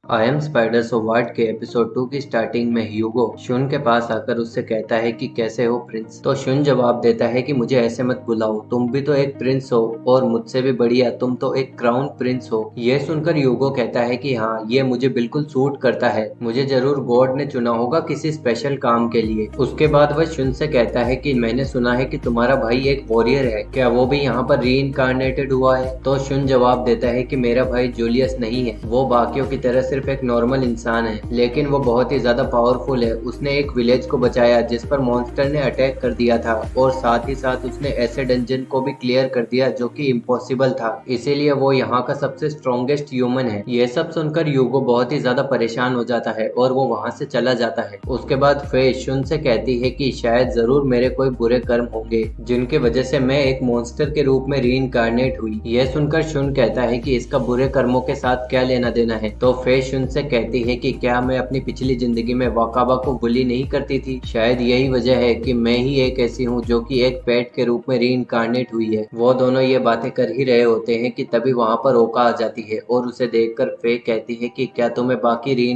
I am spider so what के episode 2 की starting में ह्यूगो शुन के पास आकर उससे कहता है कि कैसे हो प्रिंस। तो शुन जवाब देता है कि मुझे ऐसे मत बुलाओ, तुम भी तो एक प्रिंस हो और मुझसे भी बढ़िया तुम तो एक क्राउन प्रिंस हो। यह सुनकर ह्यूगो कहता है कि हाँ, ये मुझे बिल्कुल सूट करता है, मुझे जरूर गॉड ने चुना होगा किसी स्पेशल काम के लिए। उसके बाद वह शुन से कहता है कि मैंने सुना है कि तुम्हारा भाई एक वॉरियर है, क्या वो भी यहाँ पर री हुआ है? तो शुन जवाब देता है कि मेरा भाई जूलियस नहीं है, वो बाकियों की तरह सिर्फ एक नॉर्मल इंसान है, लेकिन वो बहुत ही ज्यादा पावरफुल है। उसने एक विलेज को बचाया जिस पर मॉन्स्टर ने अटैक कर दिया था, और साथ ही साथ उसने ऐसे डंजन को भी क्लियर कर दिया जो कि इम्पॉसिबल था, इसीलिए वो यहाँ का सबसे स्ट्रॉन्गेस्ट ह्यूमन है। ये सब सुनकर यूगो बहुत ही ज्यादा परेशान हो जाता है और वो वहाँ से चला जाता है। उसके बाद फे शुन से कहती है कि शायद जरूर मेरे कोई बुरे कर्म होंगे जिनकी वजह से मैं एक मॉन्स्टर के रूप में री हुई। यह सुनकर शुन कहता है कि इसका बुरे कर्मों के साथ क्या लेना देना है। तो फे शुन से कहती है कि क्या मैं अपनी पिछली जिंदगी में वाकाबा को बुली नहीं करती थी? शायद यही वजह है कि मैं ही एक ऐसी हूँ जो कि एक पेट के रूप में री हुई है। वो दोनों ये बातें कर ही रहे होते हैं कि तभी वहाँ पर ओका आ जाती है और उसे देखकर फे कहती है कि क्या तुम्हें बाकी री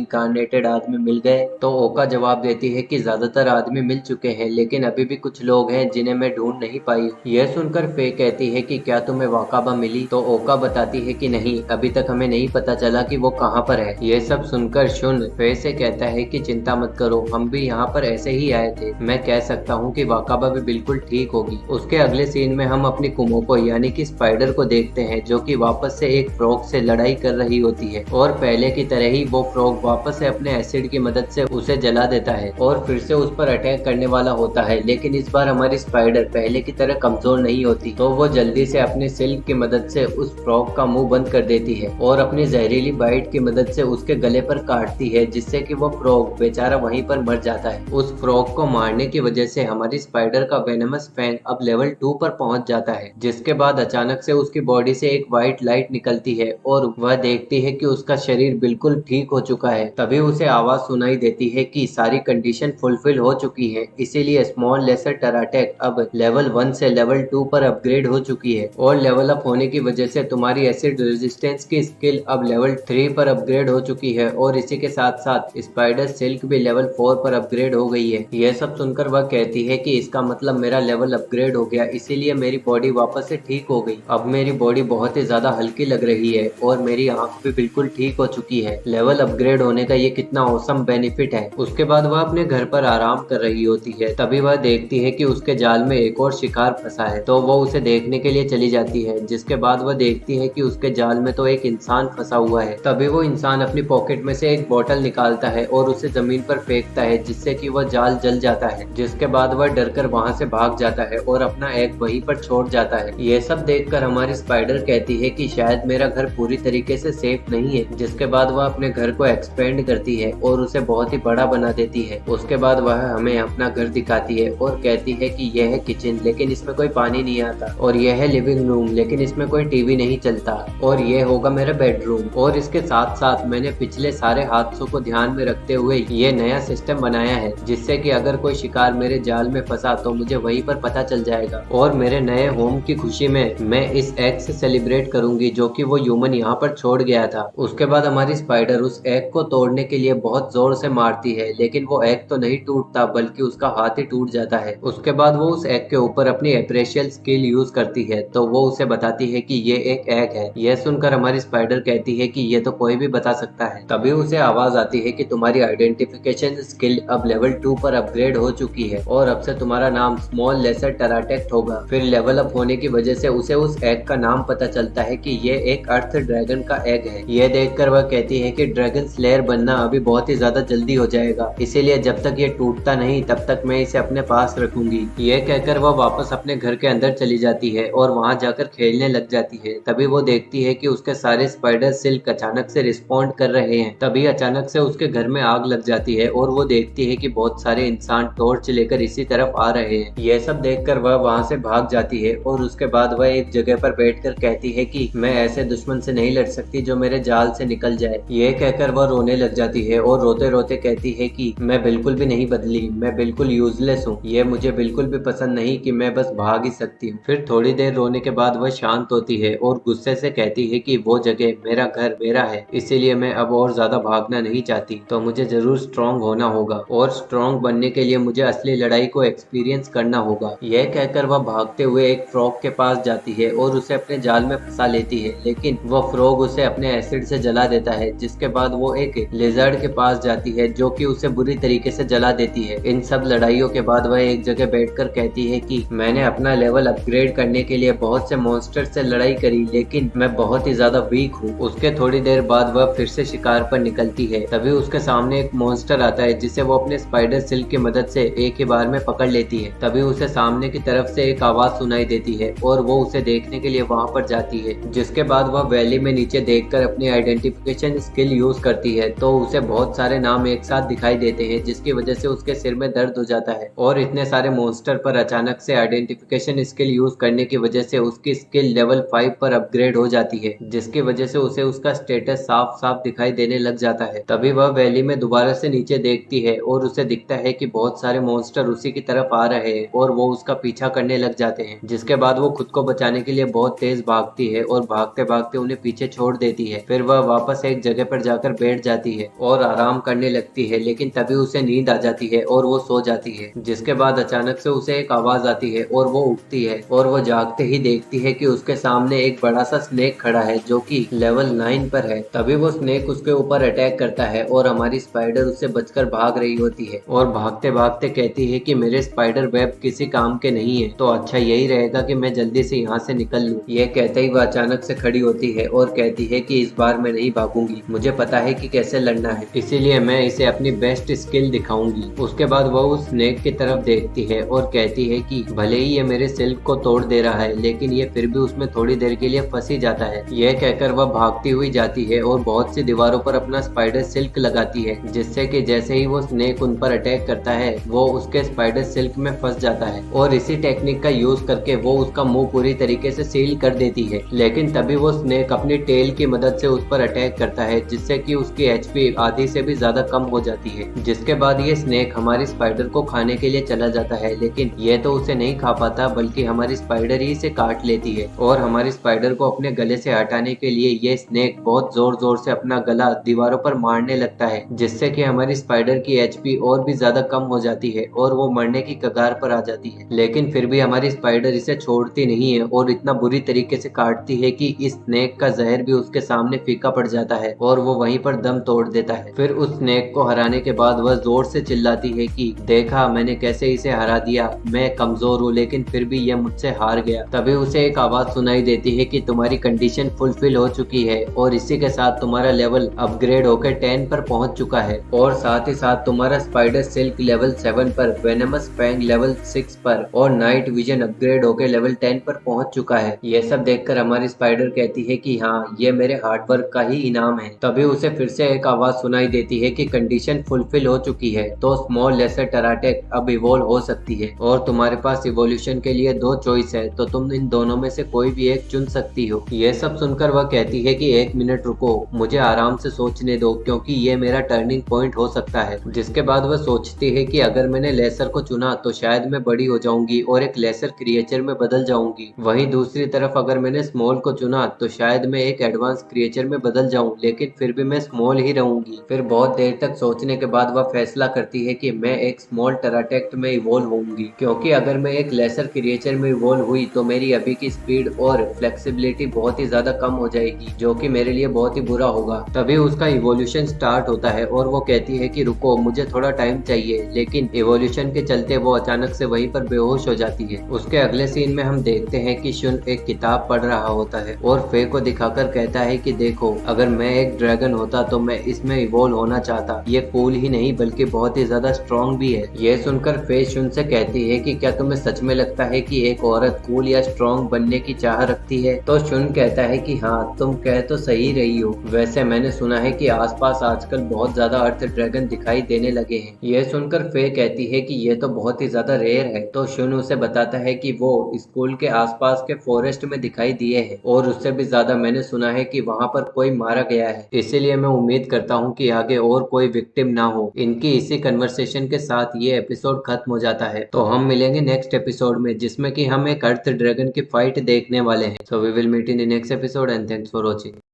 आदमी मिल गए? तो ओका जवाब देती है कि ज्यादातर आदमी मिल चुके हैं, लेकिन अभी भी कुछ लोग हैं जिन्हें मैं ढूंढ नहीं पाई। यह सुनकर फे कहती है कि क्या तुम्हें वाकाबा मिली? तो ओका बताती है कि नहीं, अभी तक हमें नहीं पता चला कि वो कहाँ पर है। ये सब सुनकर शुन फे से कहता है कि चिंता मत करो, हम भी यहाँ पर ऐसे ही आए थे, मैं कह सकता हूँ कि वाकाबा भी बिल्कुल ठीक होगी। उसके अगले सीन में हम अपनी कुमोको यानी कि स्पाइडर को देखते हैं जो कि वापस से एक फ्रॉग से लड़ाई कर रही होती है, और पहले की तरह ही वो फ्रॉग वापस से अपने एसिड की मदद से उसे जला देता है और फिर से उस पर अटैक करने वाला होता है। लेकिन इस बार हमारी स्पाइडर पहले की तरह कमजोर नहीं होती, तो वो जल्दी से अपने सिल्क की मदद से उस फ्रॉग का मुंह बंद कर देती है और अपनी जहरीली बाइट की मदद से उसके गले पर काटती है, जिससे कि वो फ्रॉग बेचारा वहीं पर मर जाता है। उस फ्रॉग को मारने की वजह से हमारी स्पाइडर का वेनमस फैंग अब लेवल 2 पर पहुंच जाता है, जिसके बाद अचानक से उसकी बॉडी से एक व्हाइट लाइट निकलती है और वह देखती है कि उसका शरीर बिल्कुल ठीक हो चुका है। तभी उसे आवाज सुनाई देती है कि सारी कंडीशन फुलफिल हो चुकी है, इसीलिए स्मॉल लेसर टराटेक अब लेवल 1 से लेवल 2 पर अपग्रेड हो चुकी है, और लेवल अप होने की वजह से तुम्हारी एसिड रेजिस्टेंस की स्किल अब लेवल 3 पर अपग्रेड हो चुकी है, और इसी के साथ साथ स्पाइडर सिल्क भी लेवल 4 पर अपग्रेड हो गई है। यह सब सुनकर वह कहती है कि इसका मतलब मेरा लेवल अपग्रेड हो गया, इसीलिए मेरी बॉडी वापस से ठीक हो गई। अब मेरी बॉडी बहुत ही ज्यादा हल्की लग रही है और मेरी आंख भी बिल्कुल ठीक हो चुकी है। लेवल अपग्रेड होने का ये कितना औसम बेनिफिट है। उसके बाद वह अपने घर पर आराम कर रही होती है, तभी वह देखती है कि उसके जाल में एक और शिकार फंसा है, तो वो उसे देखने के लिए चली जाती है। जिसके बाद वह देखती है कि उसके जाल में तो एक इंसान फंसा हुआ है। तभी वो इंसान अपनी पॉकेट में से एक बोतल निकालता है और उसे जमीन पर फेंकता है, जिससे कि वह जाल जल जाता है। जिसके बाद वह डरकर वहां से भाग जाता है और अपना एग वहीं पर छोड़ जाता है। ये सब देखकर हमारी स्पाइडर कहती है कि शायद मेरा घर पूरी तरीके से सेफ नहीं है। जिसके बाद वह अपने घर को एक्सपेंड करती है और उसे बहुत ही बड़ा बना देती है। उसके बाद वह हमें अपना घर दिखाती है और कहती है कि यह है किचन, लेकिन इसमें कोई पानी नहीं आता, और यह है लिविंग रूम, लेकिन इसमें कोई टीवी नहीं चलता, और यह होगा मेरा बेडरूम। और इसके साथ साथ मैंने पिछले सारे हादसों को ध्यान में रखते हुए ये नया सिस्टम बनाया है, जिससे कि अगर कोई शिकार मेरे जाल में फंसा तो मुझे वहीं पर पता चल जाएगा, और मेरे नए होम की खुशी में मैं इस एग से सेलिब्रेट करूंगी जो कि वो ह्यूमन यहाँ पर छोड़ गया था। उसके बाद हमारी स्पाइडर उस एग को तोड़ने के लिए बहुत जोर से मारती है, लेकिन वो एग तो नहीं टूटता बल्कि उसका हाथ ही टूट जाता है। उसके बाद वो उस एग के ऊपर अपनी एप्रेशियल स्किल यूज करती है, तो वो उसे बताती है कि ये एक एग है। यह सुनकर हमारी स्पाइडर कहती है कि ये तो कोई भी बता सकता है। तभी उसे आवाज आती है कि तुम्हारी आइडेंटिफिकेशन स्किल अब लेवल 2 पर अपग्रेड हो चुकी है और अब से तुम्हारा नाम स्मॉल लेसर टेराटेक्ट होगा। फिर लेवल अप होने की वजह से उसे उस एग का नाम पता चलता है कि ये एक अर्थ ड्रैगन का एग है। यह देखकर वह कहती है कि ड्रैगन स्लेयर बनना अभी बहुत ही ज्यादा जल्दी हो जाएगा, इसीलिए जब तक ये टूटता नहीं तब तक मैं इसे अपने पास रखूंगी। यह कहकर वह वापस अपने घर के अंदर चली जाती है और वहां जाकर खेलने लग जाती है। तभी वो देखती है कि उसके सारे स्पाइडर सिल्क अचानक से रिस्पॉन्ड कर रहे हैं। तभी अचानक से उसके घर में आग लग जाती है और वो देखती है कि बहुत सारे इंसान टॉर्च लेकर इसी तरफ आ रहे हैं। यह सब देखकर वह वहां से भाग जाती है और उसके बाद वह एक जगह पर बैठकर कहती है कि मैं ऐसे दुश्मन से नहीं लड़ सकती जो मेरे जाल से निकल जाए। यह कहकर वह रोने लग जाती है और रोते रोते कहती है कि मैं बिल्कुल भी नहीं बदली, मैं बिल्कुल यूजलेस हूँ, यह मुझे बिल्कुल भी पसंद नहीं कि मैं बस भाग ही सकती हूँ। फिर थोड़ी देर रोने के बाद वह शांत होती है और गुस्से से कहती है कि वो जगह मेरा घर मेरा है, इसीलिए मैं अब और ज्यादा भागना नहीं चाहती, तो मुझे जरूर स्ट्रांग होना होगा और स्ट्रांग बनने के लिए मुझे असली लड़ाई को एक्सपीरियंस करना होगा। यह कहकर वह भागते हुए एक फ्रॉग के पास जाती है और उसे अपने जाल में फंसा लेती है, लेकिन वह फ्रॉग उसे अपने एसिड से जला देता है, जिसके बाद वो एक लिजर्ड के पास जाती है जो कि उसे बुरी तरीके से जला देती है। इन सब लड़ाइयों के बाद वह एक जगह बैठकर कहती है कि मैंने अपना लेवल अपग्रेड करने के लिए बहुत से मॉन्स्टर से लड़ाई करी, लेकिन मैं बहुत ही ज्यादा वीक हूँ। उसके थोड़ी देर बाद वह फिर से शिकार पर निकलती है। तभी उसके सामने एक मॉन्स्टर आता है जिसे वो अपने स्पाइडर सिल्क की मदद से एक ही बार में पकड़ लेती है। तभी उसे सामने की तरफ से एक आवाज सुनाई देती है और वो उसे देखने के लिए वहां पर जाती है, जिसके बाद वह वैली में नीचे देखकर अपनी आइडेंटिफिकेशन स्किल यूज करती है तो उसे बहुत सारे नाम एक साथ दिखाई देते हैं, जिसकी वजह से उसके सिर में दर्द हो जाता है। और इतने सारे मॉन्स्टर पर अचानक से आइडेंटिफिकेशन स्किल यूज करने की वजह से उसकी स्किल लेवल 5 पर अपग्रेड हो जाती है, जिसकी वजह से उसे उसका स्टेटस साफ साफ दिखाई देने लग जाता है। तभी वह वैली में दोबारा से नीचे देखती है और उसे दिखता है कि बहुत सारे मॉन्स्टर उसी की तरफ आ रहे हैं और वो उसका पीछा करने लग जाते हैं, जिसके बाद वो खुद को बचाने के लिए बहुत तेज भागती है और भागते भागते उन्हें पीछे छोड़ देती है। फिर वह वापस एक जगह पर जाकर बैठ जाती है और आराम करने लगती है, लेकिन तभी उसे नींद आ जाती है और वो सो जाती है, जिसके बाद अचानक से उसे एक आवाज आती है और वो उठती है और वो जागते ही देखती है कि उसके सामने एक बड़ा सा स्नेक खड़ा है जो कि लेवल 9 पर है। तभी वो स्नेक उसके ऊपर अटैक करता है और हमारी स्पाइडर उससे बचकर भाग रही होती है और भागते भागते कहती है कि मेरे स्पाइडर वेब किसी काम के नहीं है, तो अच्छा यही रहेगा कि मैं जल्दी से यहाँ से निकल लूँ। यह कहते ही वह अचानक से खड़ी होती है और कहती है कि इस बार मैं नहीं भागूंगी, मुझे पता है कि कैसे लड़ना है, इसीलिए मैं इसे अपनी बेस्ट स्किल दिखाऊंगी। उसके बाद वह उस स्नेक की तरफ देखती है और कहती है कि भले ही ये मेरे सिल्क को तोड़ दे रहा है, लेकिन ये फिर भी उसमें थोड़ी देर के लिए फंस ही जाता है। यह कहकर वह भागती हुई जाती है और बहुत सी दीवारों पर अपना स्पाइडर सिल्क लगाती है, जिससे कि जैसे ही वो स्नेक उन पर अटैक करता है वो उसके स्पाइडर सिल्क में फंस जाता है और इसी टेक्निक का यूज करके वो उसका मुंह पूरी तरीके से सील कर देती है। लेकिन तभी वो स्नेक अपनी टेल की मदद से उस पर अटैक करता है, जिससे कि उसकी एचपी आधी से भी ज्यादा कम हो जाती है। जिसके बाद ये स्नेक हमारी स्पाइडर को खाने के लिए चला जाता है, लेकिन ये तो उसे नहीं खा पाता बल्कि हमारी स्पाइडर ही इसे काट लेती है और हमारी स्पाइडर को अपने गले से हटाने के लिए ये स्नेक बहुत जोर जोर से अपना गला दीवारों पर मारने लगता है, जिससे कि हमारी स्पाइडर की एचपी और भी ज्यादा कम हो जाती है और वो मरने की कगार पर आ जाती है। लेकिन फिर भी हमारी स्पाइडर इसे छोड़ती नहीं है और इतना बुरी तरीके से काटती है कि इस स्नेक का जहर भी उसके सामने फीका पड़ जाता है और वो वहीं पर दम तोड़ देता है। फिर उस स्नेक को हराने के बाद वह जोर से चिल्लाती है कि देखा मैंने कैसे इसे हरा दिया, मैं कमजोर हूँ लेकिन फिर भी यह मुझसे हार गया। तभी उसे एक आवाज सुनाई देती है कि तुम्हारी कंडीशन फुलफिल हो चुकी है और इसी के साथ तुम्हारा लेवल अपग्रेड होकर 10 पर पहुंच चुका है और साथ ही साथ तुम्हारा स्पाइडर सिल्क लेवल 7 पर, वेनमस फैंग लेवल 6 पर और नाइट विजन अपग्रेड होकर लेवल 10 पर पहुंच चुका है। यह सब देखकर हमारी स्पाइडर कहती है कि हाँ ये मेरे हार्डवर्क का ही इनाम है। तभी उसे फिर से एक आवाज सुनाई देती है कि कंडीशन फुलफिल हो चुकी है तो स्मॉल लेसर टेराटेक अब इवोल्व हो सकती है और तुम्हारे पास इवोल्यूशन के लिए 2 चॉइस है, तो तुम इन दोनों में से कोई भी एक चुन सकती हो। यह सब सुनकर वह कहती है कि 1 मिनट रुको, मुझे आराम से सोचने दो क्योंकि ये मेरा टर्निंग पॉइंट हो सकता है। जिसके बाद वह सोचती है कि अगर मैंने लेसर को चुना तो शायद मैं बड़ी हो जाऊंगी और एक लेसर क्रिएचर में बदल जाऊंगी, वहीं दूसरी तरफ अगर मैंने स्मॉल को चुना तो शायद मैं एक एडवांस क्रिएचर में बदल जाऊं, लेकिन फिर भी मैं स्मॉल ही रहूंगी। फिर बहुत देर तक सोचने के बाद वह फैसला करती है कि मैं एक स्मॉल टेराटेक्ट में इवोल्व होंगी, क्योंकि अगर मैं एक लेसर क्रिएचर में इवोल्व हुई तो मेरी अभी की स्पीड और फ्लेक्सिबिलिटी बहुत ही ज्यादा कम हो जाएगी, जो कि मेरे लिए बहुत ही बुरा होगा। तभी उसका इवोल्यूशन स्टार्ट होता है और वो कहती है कि रुको मुझे थोड़ा टाइम चाहिए, लेकिन इवोल्यूशन के चलते वो अचानक से वहीं पर बेहोश हो जाती है। उसके अगले सीन में हम देखते हैं कि शुन एक किताब पढ़ रहा होता है और फे को दिखाकर कहता है कि देखो अगर मैं एक ड्रैगन होता तो मैं इसमें इवोल्व होना चाहता, ये कूल ही नहीं बल्कि बहुत ही ज्यादा स्ट्रॉन्ग भी है। यह सुनकर फे शुन से कहती है कि क्या तुम्हें सच में लगता है कि एक औरत कूल या स्ट्रॉन्ग बनने की चाह रखती है? तो शुन कहता है कि हाँ तुम कह तो सही रही हो, वैसे मैंने सुना है कि आसपास आजकल बहुत ज्यादा अर्थ ड्रैगन दिखाई देने लगे हैं। यह सुनकर फे कहती है कि यह तो बहुत ही ज्यादा रेयर है। तो शुन उसे बताता है कि वो स्कूल के आसपास के फॉरेस्ट में दिखाई दिए हैं और उससे भी ज्यादा मैंने सुना है कि वहाँ पर कोई मारा गया है, इसीलिए मैं उम्मीद करता हूँ कि आगे और कोई विक्टिम ना हो। इनकी इसी कन्वर्सेशन के साथ ये एपिसोड खत्म हो जाता है। तो हम मिलेंगे नेक्स्ट एपिसोड में जिसमें कि हम एक अर्थ ड्रैगन की फाइट देखने वाले हैं। So we will meet in the next episode and thanks for watching.